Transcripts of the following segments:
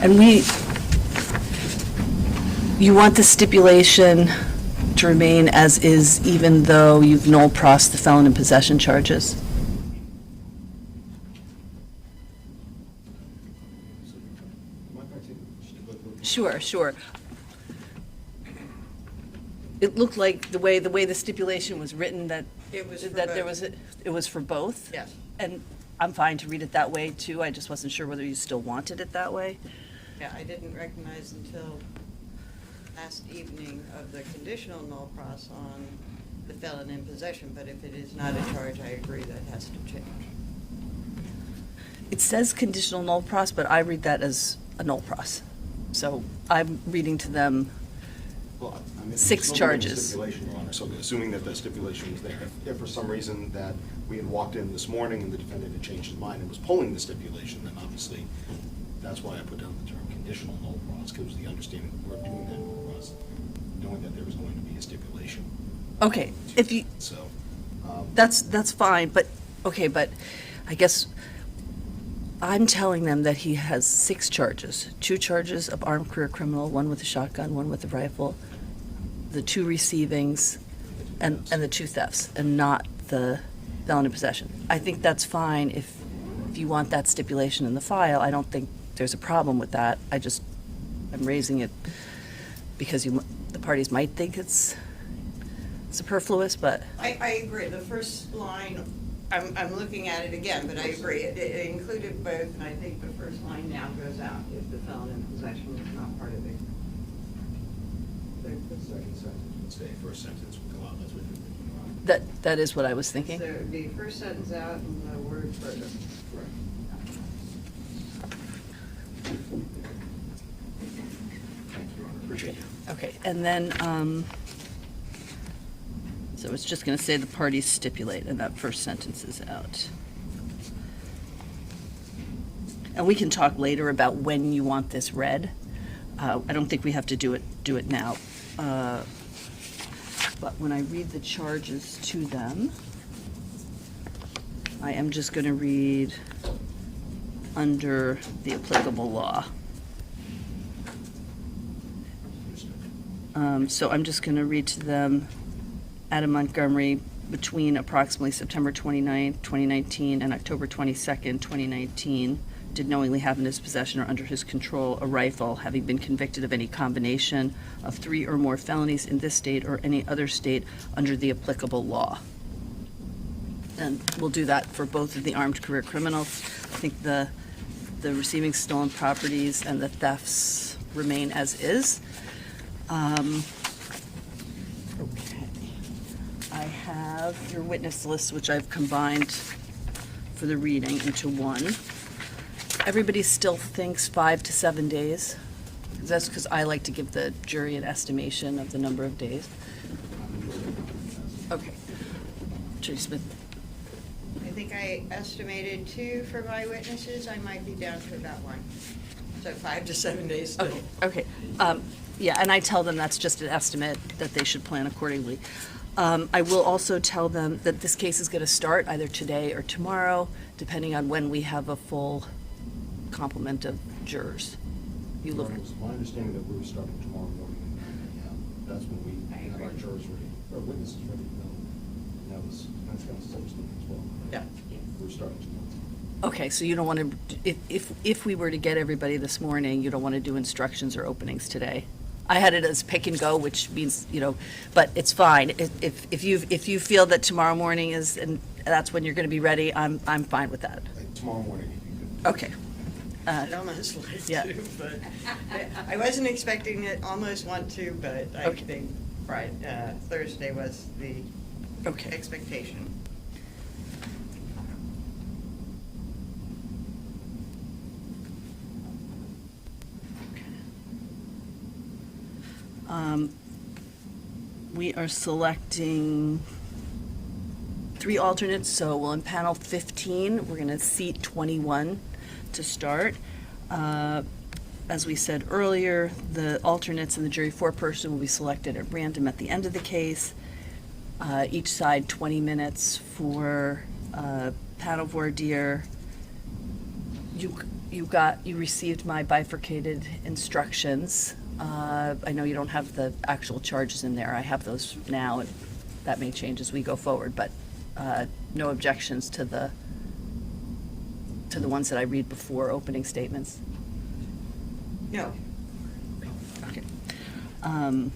And you want the stipulation to remain as is, even though you've null pros the felon in possession charges? Sure. It looked like the way the stipulation was written, that It was for that there both. was, it was for both? Yes. And I'm fine to read it that way, too. I just wasn't sure whether you still wanted it that way. Yeah, I didn't recognize until last evening of the conditional null pros on the felon in possession, but if it is not a charge, I agree that has to change. It says conditional null pros, but I read that as a null pros. So I'm reading to them, Well, I mean, Six still within the charges. Stipulation, Your Honor, so assuming that the stipulation was there, if for some reason that we had walked in this morning and the defendant had changed his mind and was pulling the stipulation, then obviously, that's why I put down the term conditional null pros, because the understanding that we're doing that null pros, knowing that there was going to be a stipulation. okay, if you, So, that's fine, but I guess I'm telling them that he has 6 charges. 2 charges of armed career criminal, 1 with a shotgun, 1 with a rifle, the 2 receivings, and the 2 thefts, and not the felon in possession. I think that's fine if you want that stipulation in the file. I don't think there's a problem with that. I'm raising it because the parties might think it's superfluous, but I agree, the first line, I'm looking at it again, but I agree, it included both, and I think the first line now goes out if the felon in possession is not part of it. the second sentence would say, first sentence would go out, that's what you're thinking, Your Honor. that is what I was thinking. So the first sentence out and the word further. Thank you, Your Honor, appreciate it. Okay, and then, so it's just going to say the parties stipulate, and that first sentence is out. And we can talk later about when you want this read. I don't think we have to do it now. But when I read the charges to them, I am just going to read under the applicable law. So I'm just going to read to them, Adam Montgomery, between approximately September 29th, 2019, and October 22nd, 2019, did knowingly have in his possession or under his control a rifle, having been convicted of any combination of 3 or more felonies in this state or any other state under the applicable law. And we'll do that for both of the armed career criminals. I think the receiving stolen properties and the thefts remain as is. Okay. I have your witness list, which I've combined for the reading into one. Everybody still thinks 5 to 7 days. That's because I like to give the jury an estimation of the number of days. Okay. Attorney Smith. I think I estimated 2 for my witnesses, I might be down to about 1. So 5 to 7 days still. Okay. Yeah, and I tell them that's just an estimate, that they should plan accordingly. I will also tell them that this case is going to start either today or tomorrow, depending on when we have a full complement of jurors. You look. It's my understanding that we were starting tomorrow morning at 9 a.m. That's when we have our jurors ready, our witnesses ready to go. And that was, that's kind of Thursday as well. Yeah. We're starting tomorrow. Okay, so you don't want to, if we were to get everybody this morning, you don't want to do instructions or openings today? I had it as pick and go, which means, but it's fine. If you feel that tomorrow morning is, and that's when you're going to be ready, I'm fine with that. Tomorrow morning, if you could. Okay. I'd almost like Yeah. to, but I wasn't expecting it, almost want to, but I Okay. think Thursday was the Okay. expectation. We are selecting 3 alternates, so we'll in panel 15, we're going to seat 21 to start. As we said earlier, the alternates and the jury foreperson will be selected at random at the end of the case. Each side 20 minutes for panel voir dire. you received my bifurcated instructions. I know you don't have the actual charges in there. I have those now, and that may change as we go forward, but no objections to the ones that I read before opening statements? No. Okay. I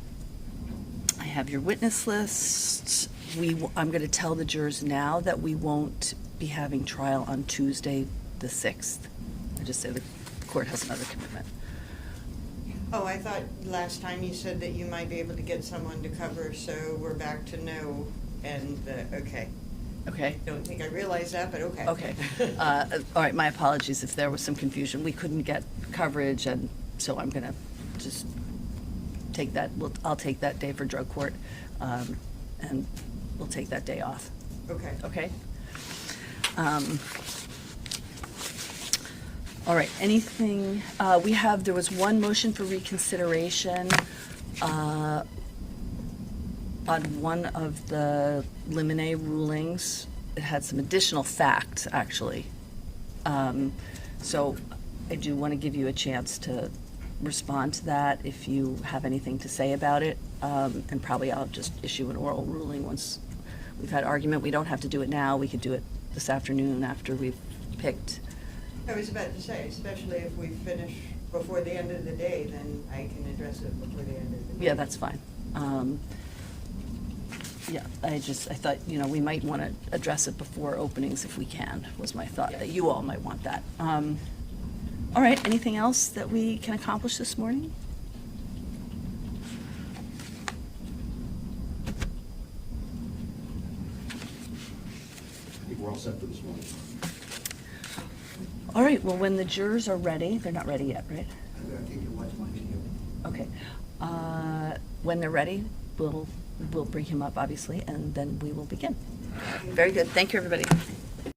have your witness list. I'm going to tell the jurors now that we won't be having trial on Tuesday, the 6th. I just say the court has another commitment. Oh, I thought last time you said that you might be able to get someone to cover, so we're back to no, and, okay. Okay? Don't think I realized that, but okay. Okay. All right, my apologies if there was some confusion. We couldn't get coverage, and so I'm going to just take that, I'll take that day for drug court, and we'll take that day off. Okay. Okay? All right, anything, there was one motion for reconsideration on one of the limine rulings. It had some additional facts, actually. So I do want to give you a chance to respond to that if you have anything to say about it. And probably I'll just issue an oral ruling once we've had argument. We don't have to do it now. We could do it this afternoon after we've picked. I was about to say, especially if we finish before the end of the day, then I can address it before the end of the day. Yeah, that's fine. Yeah, I thought, we might want to address it before openings if we can, was my thought, that you all might want that. All right, anything else that we can accomplish this morning? I think we're all set for this morning. All right, well, when the jurors are ready, they're not ready yet, right? Okay. When they're ready, we'll bring him up, obviously, and then we will begin. Very good. Thank you, everybody.